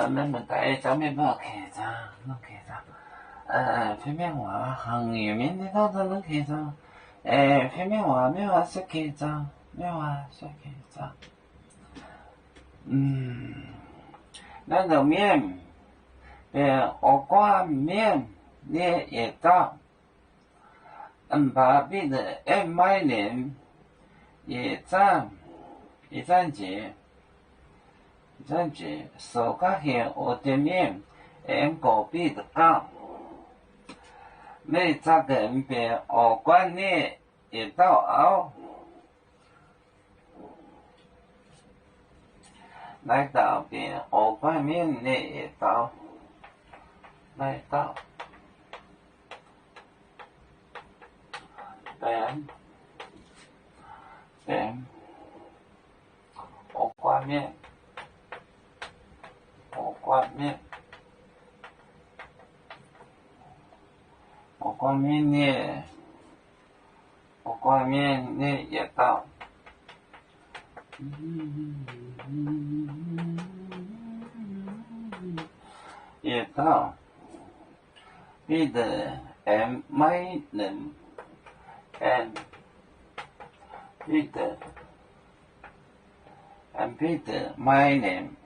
mình tại cháu mình bảo kể ra nó kể ra phía bên ngoài hàng nhiều miếng đi đâu nó kể ra phía bên ngoài mấy hoa sẽ kể ra mấy hoa sẽ kể ra那种面我挂面你也到把别的买人也站一站节站节手卡现我的面隔壁的高没这个人别我观念也到熬来到边我观面也到来到边我观面我观面我观面呢我观面呢也到也到你的买人Peter my name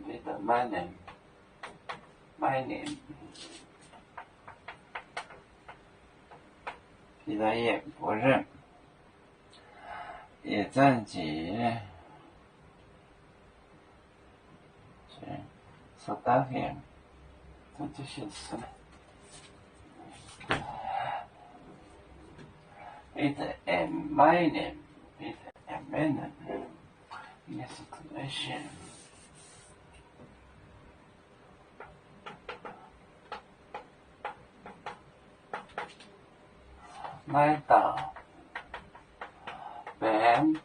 Peter my name Peter 也不认也站起手打片这就是什么Peter and my name Peter and my name Yes, explanation来到边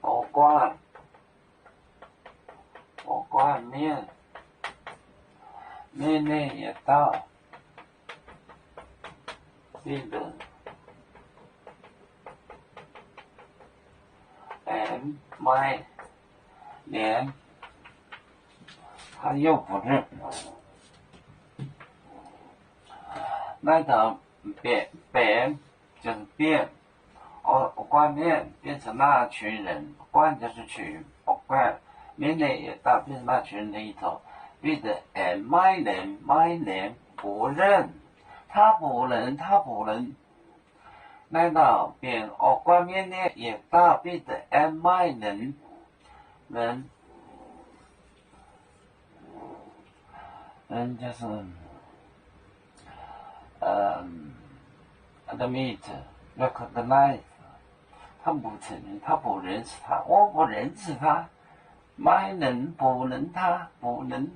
我挂面面呢也到这个my 连他又不认来到边就是变我挂面变成那群人冠就是群我冠面呢也到变成那群人里头变得my name 不认他不能来到边我挂面呢也到变得my name 人就是admit recognize 他不承认他不认识他我不认识他my name 不能他不能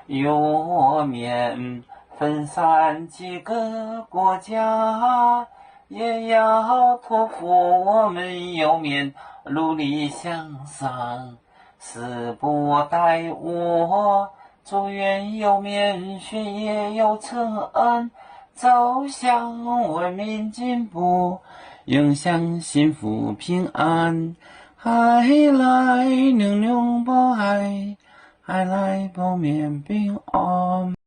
有我面分散几个国家也要托付我们有面努力向上死不待我祝愿有面学业有成恩走向文明进步永享幸福平安海来娘娘保海海来保面平安